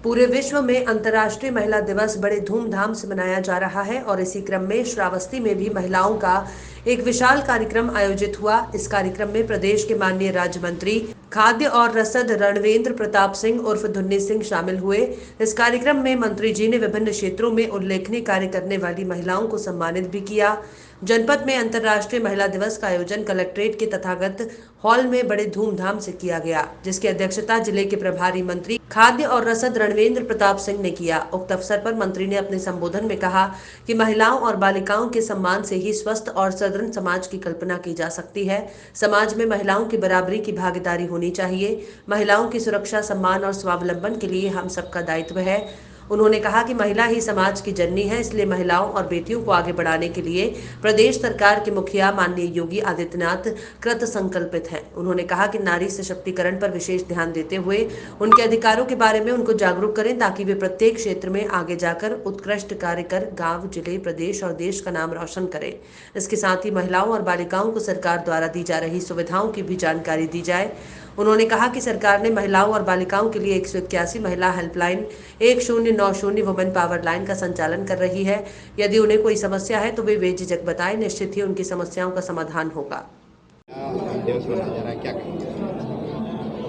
पूरे विश्व में अंतर्राष्ट्रीय महिला दिवस बड़े धूमधाम से मनाया जा रहा है और इसी क्रम में श्रावस्ती में भी महिलाओं का एक विशाल कार्यक्रम आयोजित हुआ। इस कार्यक्रम में प्रदेश के माननीय राज्य मंत्री खाद्य और रसद रणवेंद्र प्रताप सिंह उर्फ धुन्नी सिंह शामिल हुए। इस कार्यक्रम में मंत्री जी ने विभिन्न क्षेत्रों में उल्लेखनीय कार्य करने वाली महिलाओं को सम्मानित भी किया। जनपद में अंतर्राष्ट्रीय महिला दिवस का आयोजन कलेक्ट्रेट के तथागत हॉल में बड़े धूमधाम से किया गया, जिसकी अध्यक्षता जिले के प्रभारी मंत्री खाद्य और रसद रणवेंद्र प्रताप सिंह ने किया। उक्त अवसर पर मंत्री ने अपने संबोधन में कहा कि महिलाओं और बालिकाओं के सम्मान से ही स्वस्थ और सदृढ़ समाज की कल्पना की जा सकती है। समाज में महिलाओं की बराबरी की भागीदारी होनी चाहिए। महिलाओं की सुरक्षा, सम्मान और स्वावलंबन के लिए हम सबका दायित्व है। उन्होंने कहा कि महिला ही समाज की जननी है, इसलिए महिलाओं और बेटियों को आगे बढ़ाने के लिए प्रदेश सरकार के मुखिया माननीय योगी आदित्यनाथ कृत संकल्पित हैं। उन्होंने कहा कि नारी सशक्तिकरण पर विशेष ध्यान देते हुए उनके अधिकारों के बारे में उनको जागरूक करें, ताकि वे प्रत्येक क्षेत्र में आगे जाकर उत्कृष्ट कार्य कर गाँव, जिले, प्रदेश और देश का नाम रोशन करें। इसके साथ ही महिलाओं और बालिकाओं को सरकार द्वारा दी जा रही सुविधाओं की भी जानकारी दी जाए। उन्होंने कहा कि सरकार ने महिलाओं और बालिकाओं के लिए 181 महिला हेल्पलाइन, 1090 वुमेन पावर लाइन का संचालन कर रही है। यदि उन्हें कोई समस्या है तो वे बेझिझक बताएं, निश्चित ही उनकी समस्याओं का समाधान होगा।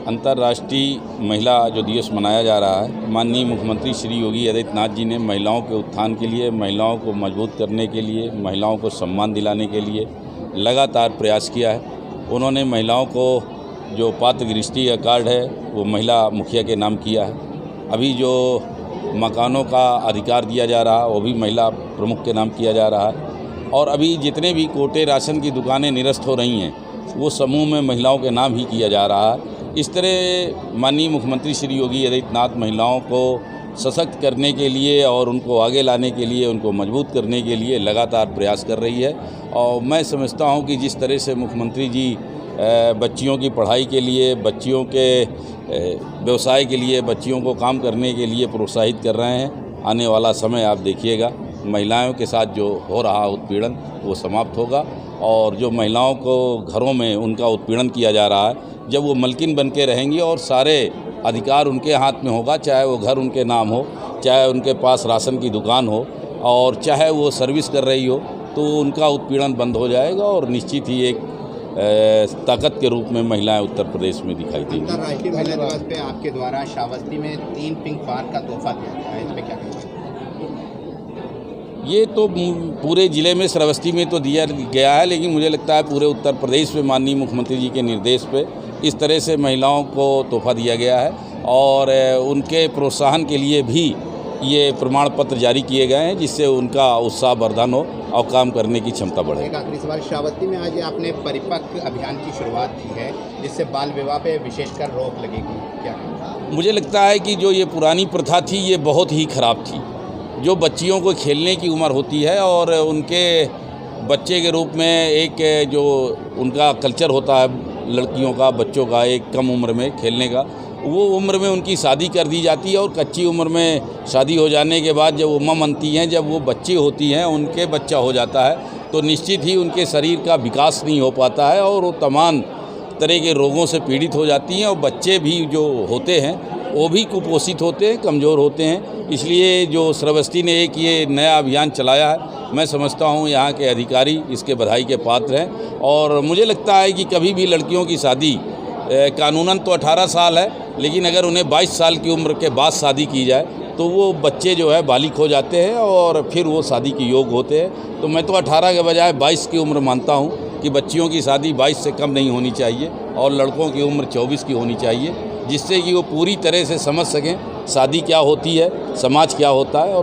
अंतर्राष्ट्रीय महिला जो दिवस मनाया जा रहा है, माननीय मुख्यमंत्री श्री योगी आदित्यनाथ जी ने महिलाओं के उत्थान के लिए, महिलाओं को मजबूत करने के लिए, महिलाओं को सम्मान दिलाने के लिए लगातार प्रयास किया है। उन्होंने महिलाओं को जो पात्र गृहस्थी का कार्ड है वो महिला मुखिया के नाम किया है। अभी जो मकानों का अधिकार दिया जा रहा है वो भी महिला प्रमुख के नाम किया जा रहा है। और अभी जितने भी कोटे राशन की दुकानें निरस्त हो रही हैं वो समूह में महिलाओं के नाम ही किया जा रहा है। इस तरह माननीय मुख्यमंत्री श्री योगी आदित्यनाथ महिलाओं को सशक्त करने के लिए और उनको आगे लाने के लिए, उनको मजबूत करने के लिए लगातार प्रयास कर रही है। और मैं समझता हूँ कि जिस तरह से मुख्यमंत्री जी बच्चियों की पढ़ाई के लिए, बच्चियों के व्यवसाय के लिए, बच्चियों को काम करने के लिए प्रोत्साहित कर रहे हैं, आने वाला समय आप देखिएगा महिलाओं के साथ जो हो रहा उत्पीड़न वो समाप्त होगा। और जो महिलाओं को घरों में उनका उत्पीड़न किया जा रहा है, जब वो मलकिन बन के रहेंगी और सारे अधिकार उनके हाथ में होगा, चाहे वो घर उनके नाम हो, चाहे उनके पास राशन की दुकान हो और चाहे वो सर्विस कर रही हो, तो उनका उत्पीड़न बंद हो जाएगा और निश्चित ही एक ताकत के रूप में महिलाएं उत्तर प्रदेश में दिखाई देंगी। अंतर्राष्ट्रीय महिला दिवस पे आपके द्वारा श्रावस्ती में 3 पिंक पार्क का तोहफा दिया गया है, इस पे क्या कहेंगे? ये तो पूरे ज़िले में श्रावस्ती में तो दिया गया है, लेकिन मुझे लगता है पूरे उत्तर प्रदेश में माननीय मुख्यमंत्री जी के निर्देश पे इस तरह से महिलाओं को तोहफा दिया गया है और उनके प्रोत्साहन के लिए भी ये प्रमाण पत्र जारी किए गए हैं, जिससे उनका उत्साह वर्धन हो और काम करने की क्षमता बढ़े। एक आखिरी सवाल, श्रावस्ती में आज आपने परिपक्व अभियान की शुरुआत की है, जिससे बाल विवाह पे विशेषकर रोक लगेगी, क्या कहेंगे? मुझे लगता है कि जो ये पुरानी प्रथा थी ये बहुत ही खराब थी। जो बच्चियों को खेलने की उम्र होती है और उनके बच्चे के रूप में एक जो उनका कल्चर होता है लड़कियों का, बच्चों का, एक कम उम्र में खेलने का, वो उम्र में उनकी शादी कर दी जाती है और कच्ची उम्र में शादी हो जाने के बाद जब वो माँ बनती हैं, जब वो बच्ची होती हैं, उनके बच्चा हो जाता है, तो निश्चित ही उनके शरीर का विकास नहीं हो पाता है और वो तमाम तरह के रोगों से पीड़ित हो जाती हैं और बच्चे भी जो होते हैं वो भी कुपोषित होते हैं, कमज़ोर होते हैं। इसलिए जो श्रावस्ती ने एक ये नया अभियान चलाया है, मैं समझता हूँ यहाँ के अधिकारी इसके बधाई के पात्र हैं। और मुझे लगता है कि कभी भी लड़कियों की शादी कानूनन तो 18 साल है, लेकिन अगर उन्हें 22 साल की उम्र के बाद शादी की जाए तो वो बच्चे जो है बालिग हो जाते हैं और फिर वो शादी के योग होते हैं। तो मैं तो 18 के बजाय 22 की उम्र मानता हूँ कि बच्चियों की शादी 22 से कम नहीं होनी चाहिए और लड़कों की उम्र 24 की होनी चाहिए, जिससे कि वो पूरी तरह से समझ सकें शादी क्या होती है, समाज क्या होता है और